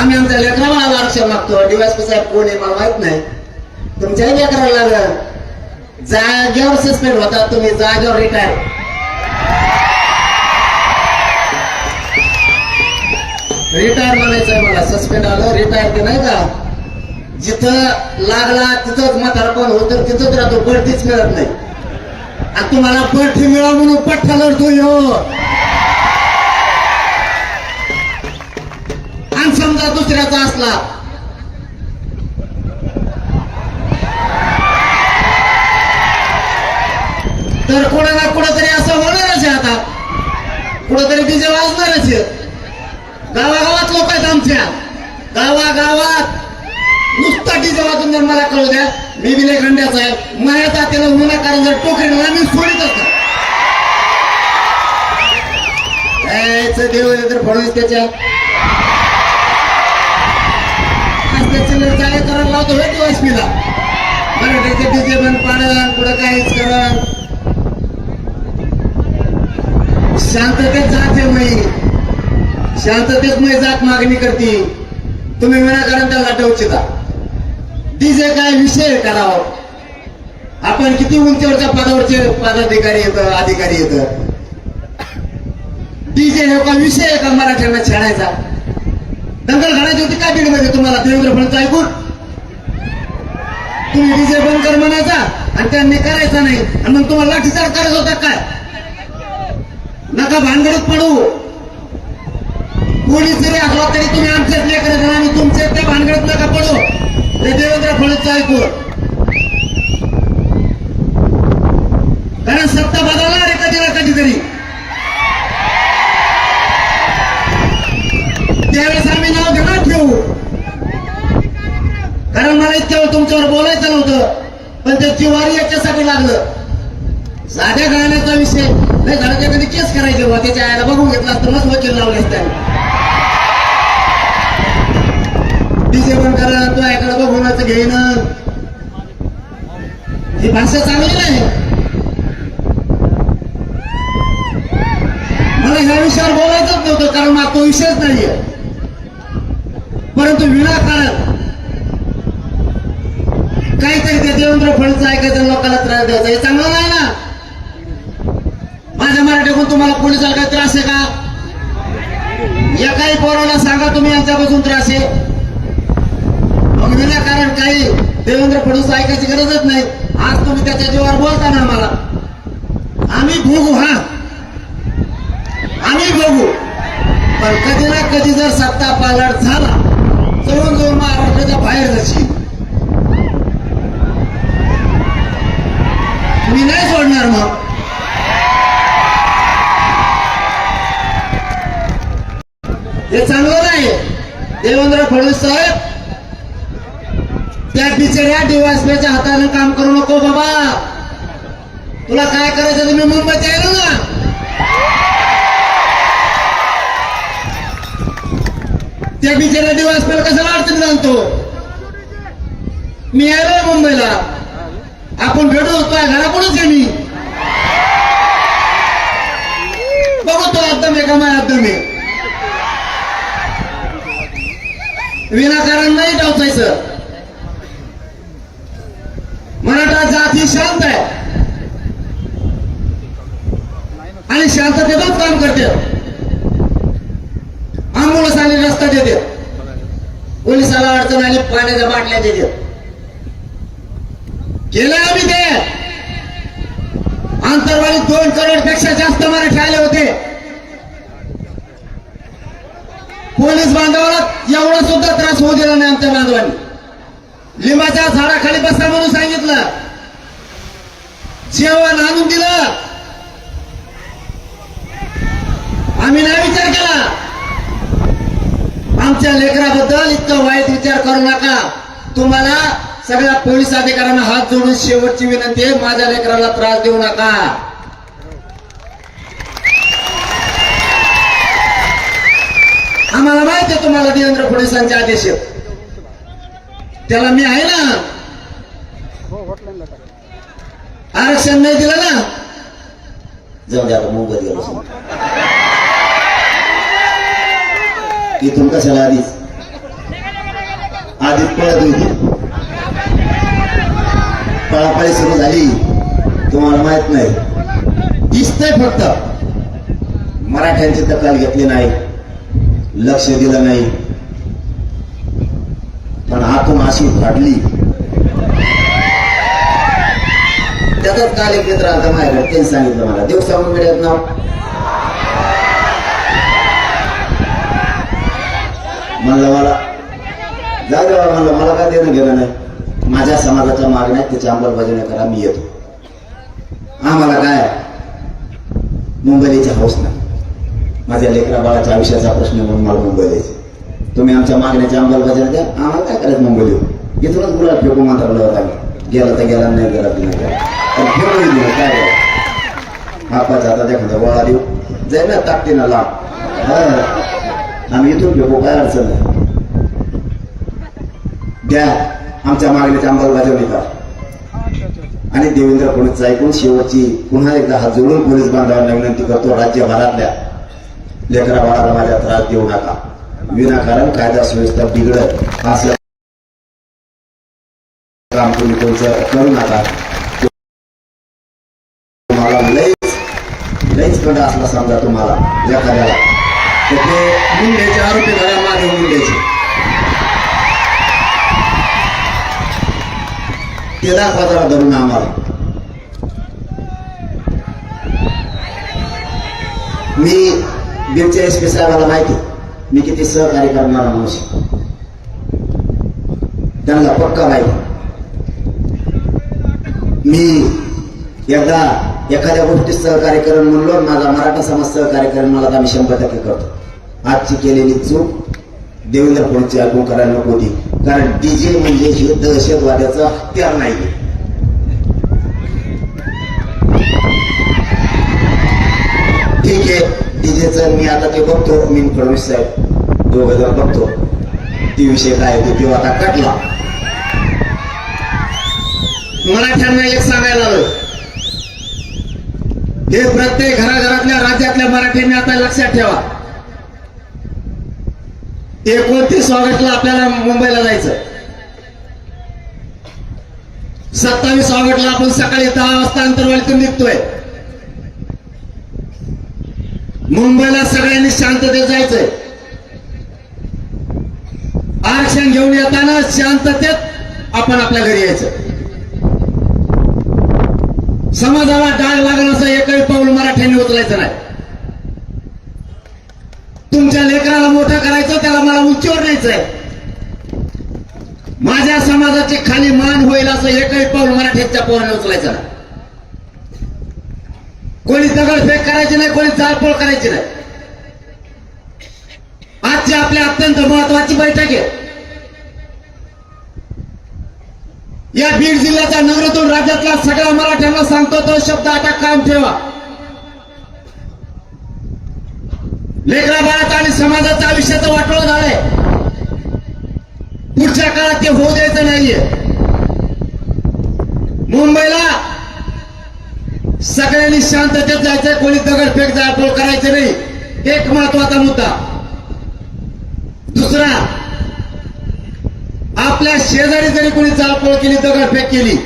आम्ही आमच्या लेकराला आरक्षण मागतो. डीवायएसपी साहेब कोण आहे मला माहित नाही. तुमच्याही लेकराला लागलं. जागेवर सस्पेंड होता तुम्ही, जागेवर रिटायर. रिटायर म्हणायचंय मला. सस्पेंड आलं रिटायर ते नाही का. जिथं लागला तिथंच म्हातारपण होतं, तिथंच राहतो. बढतीच मिळत नाही. आणि तुम्हाला बढती मिळावं म्हणून पठ्ठा लढतो यो. आणि समजा दुसऱ्याचा असला तर कुठं ना कुठंतरी असं होणारच आहे. आता कुठंतरी डीजे वाजणारच आहे. गावागावात लोक आहेत आमच्या. गावागावात नुसता डीजे वाजून जर मला कळू द्या, मी बिले खंड्याचा आहे. माझ्या तात्याला विनाकारण जर टोकरीला मी सोडीत असतात. देवेंद्र फडणवीस त्याच्या काय करायला लावतो हे डीवायएसपीला. मराठीचे डीजे बंद पाडण, पुढं काहीच करण. शांततेत जाते मई, शांततेत मई जात मागणी करते. तुम्ही विनाकारण त्याला टवचिता. डीजे काय विषय करावं. आपण किती उंचीवरच्या पदावरचे पदाधिकारी येत, अधिकारी येत. डीजे हे का विषय आहे का मराठ्यांना छेडायचा. दंगल घालायची होती काय बीडमध्ये तुम्हाला देवेंद्र फडणवीस ऐकून. तुम्ही डीजे बंद कर म्हणायचा आणि त्यांनी करायचा नाही. आणि मग तुम्हाला लाठीचार्ज करायचा होता काय. नका भानगडीत पडू. पोलीस जरी असला तरी तुम्ही आमचेच लेकर आणि तुमचे त्या भानगडीत नका पडू. ते देवेंद्र फडणवीस ऐकून. कारण सत्ता बदलणार आहे कधी ना कधीतरी. त्यावेळेस आम्ही नाव घेणार ठेवू. कारण मला इतक्या तुमच्यावर बोलायचं नव्हतं, पण ते जिवारी याच्यासाठी लागलं. साध्या गाण्याचा विषय नाही झाला त्या कधी केस करायचे बा. त्याच्या आईला बघून घेतला असतं मस्त वकील लावले असते. डीजे पण करा, तो ऐकायला बघूनच घेणं ही भाषा चांगली नाही. मला ह्या विषयावर बोलायचंच नव्हतं, कारण मला तो विषयच नाहीये. परंतु विनाकारण काहीतरी ते देवेंद्र फडणवीस ऐकायचं, लोकांना त्रास द्यायचा, हे चांगलं नाही ना. माझ्या मराठीतून तुम्हाला पोलिसाला काही त्रास आहे का. एकाही पोराला सांगा तुम्ही यांच्यापासून त्रास आहे. मग विनाकारण काही देवेंद्र फडणवीस ऐकायची गरजच नाही. आज तुम्ही त्याच्या जीवावर बोलता ना आम्हाला. आम्ही भोगू, हा आम्ही बघू. पण कधी ना कधी जर सत्ता पालट झाला, जवळून जवळ महाराष्ट्राच्या बाहेर जाशील. मी नाही सोडणार. मग हे चांगलं नाही. देवेंद्र फडणवीस साहेब त्या बिचाऱ्या डीवायएसपीच्या हाताने काम करू नको बाबा. तुला काय करायचं तुम्ही मुंबईत यायला ना. त्या बिचाऱ्या डीवायएसपीला कशाला अडचण आणतो. मी यायलोय मुंबईला. आपण भेटू होतोय घराकडूनच आहे मी. बघू तो एकदम आहे का माय एकदम आहे. विनाकारण नाही डावचायचं. मराठा जात ही शांत आहे आणि शांततेतच काम करते. आंबुलन्स आली रस्ता देते, पोलिसाला अडचण आली पाण्याच्या बाटल्या देते. केलं आम्ही ते. आंतरवालीत 2 करोड पेक्षा जास्त मराठी आले होते. पोलीस बांधवाला एवढा सुद्धा त्रास होऊ दिला नाही आमच्या बांधवांनी. लिंबाच्या झाडाखाली बसा म्हणून सांगितलं, जेवण आणून दिलं. आम्ही नाही विचार केला. आमच्या लेकराबद्दल इतका वाईट विचार करू नका. तुम्हाला सगळ्या पोलीस अधिकाऱ्यांना हात जोडून शेवटची विनंती आहे, माझ्या लेकराला त्रास देऊ नका. आम्हाला माहिती आहे तुम्हाला देवेंद्र फडणवीसांचे आदेश आहेत. त्याला मी आहे ना. आरक्षण नाही दिलं ना, जाऊ द्या मुंबईत गेलो. इथून कशाला आधीच आधी पळत होती, पळापळी सुरू झाली, तुम्हाला माहित नाही, दिसतंय फक्त. मराठ्यांची दखल घेतली नाही, लक्ष दिलं नाही, पण आतून अशी फाटली. त्याचाच काल एक मित्र आता माझ्याकडे, त्यांनी सांगितलं मला, देव सांगून मिळत नाव म्हणलं, मला जाऊ द्या म्हणलं, मला काय देणं घेणं नाही, माझ्या समाजाच्या मागण्या त्याची अंमलबजावणी करा, मी येतो. आम्हाला काय मुंबईची हौस नाही, माझ्या लेकरा बाळाच्या आयुष्याचा प्रश्न म्हणून मला मुंबईला यायचे. तुम्ही आमच्या मागण्याची अंमलबजावणी द्या, आम्हाला काय करायचं मुंबईला येऊ. इथूनच गुलाब फेकू मंत्रालय होता, गेला तर गेला, नाही गेला तर नाही गेला, पण फेकून दिलं काय करायचं. हापाच्या हातात एखादा गोळा देऊ, जाईल ना ताकदीनं लांब, आम्ही इथून फेकू, काय अडचण नाही. द्या आमच्या मागण्याची अंमलबजावणी करा. आणि देवेंद्र फडणवीसचं ऐकून शेवटची पुन्हा एकदा हात जोडून पोलीस बांधवांना विनंती करतो, राज्यभरातल्या लेकरा बाळाला माझ्या त्रास देऊ नका, विनाकारण कायदा सुव्यवस्था बिघडत असं काम तुम्ही तुमचं करू नका. तुम्हाला लईच कंड असला समजा तुम्हाला एखाद्याला, तर ते मुंडेचे आरोपी घरा मागे मुंडेचे ते दाखवा जरा धरून आम्हाला. मी बीडच्या SP साहेबाला माहिती, मी किती सहकार्य करणारा माणूस, त्यांना पक्का माहिती. मी एकदा एखाद्या गोष्टीत सहकार्य करण म्हणलो, माझा मराठा समाज सहकार्य करण मला, आम्ही 100% करतो. आजची केलेली चूक देवेंद्र फडणवीसची ऐकून करायला नको होती, कारण डीजे म्हणजे हे दहशतवाद्याचं हत्यार नाही. ठीक आहे, डीजेचं मी आता ते बघतो, मी फडणवीस साहेब दोघं जण बघतो, ती विषय काय तो आता कटला. मराठ्यांना एक सांगायला आलं, हे प्रत्येक घराघरातल्या राज्यातल्या मराठ्यांनी आता लक्षात ठेवा, 29 ऑगस्टला आपल्याला मुंबईला जायचं. 27 ऑगस्टला आपण सकाळी 10 वाजता अंतरवालीतून निघतोय. मुंबईला सगळ्यांनी शांततेत जायचंय. आरक्षण घेऊन येताना शांततेत आपण आपल्या घरी यायचं. समाजाला डाग लागलं असं एकही पाऊल मराठ्यांनी उचलायचं नाही. तुमच्या लेकराला मोठं करायचं, त्याला मला उंचीवर न्यायचंय. माझ्या समाजाची खाली मान होईल असं एकही पाऊल मराठ्यांच्या पोराने उचलायचं नाही. कोणी दगडफेक करायची नाही, कोणी जाळपोळ करायची नाही. आजची आपल्या अत्यंत महत्वाची बैठक आहे. या बीड जिल्ह्याच्या नगरातून राज्यातल्या सगळ्या मराठ्यांना सांगतो, तो शब्द आता कायम ठेवा. लेकरा बाळाचं आणि समाजाचं आयुष्याचं वाटोळं झालंय. पुढच्या काळात ते होऊ द्यायचं नाहीये. मुंबईला सगळ्यांनी शांततेत जायचंय, कोणी दगडफेक जाळपोळ करायचं नाही. एक महत्वाचा मुद्दा. दुसरा, आपल्या शेजारी जरी कोणी जाळपोळ केली, दगडफेक केली,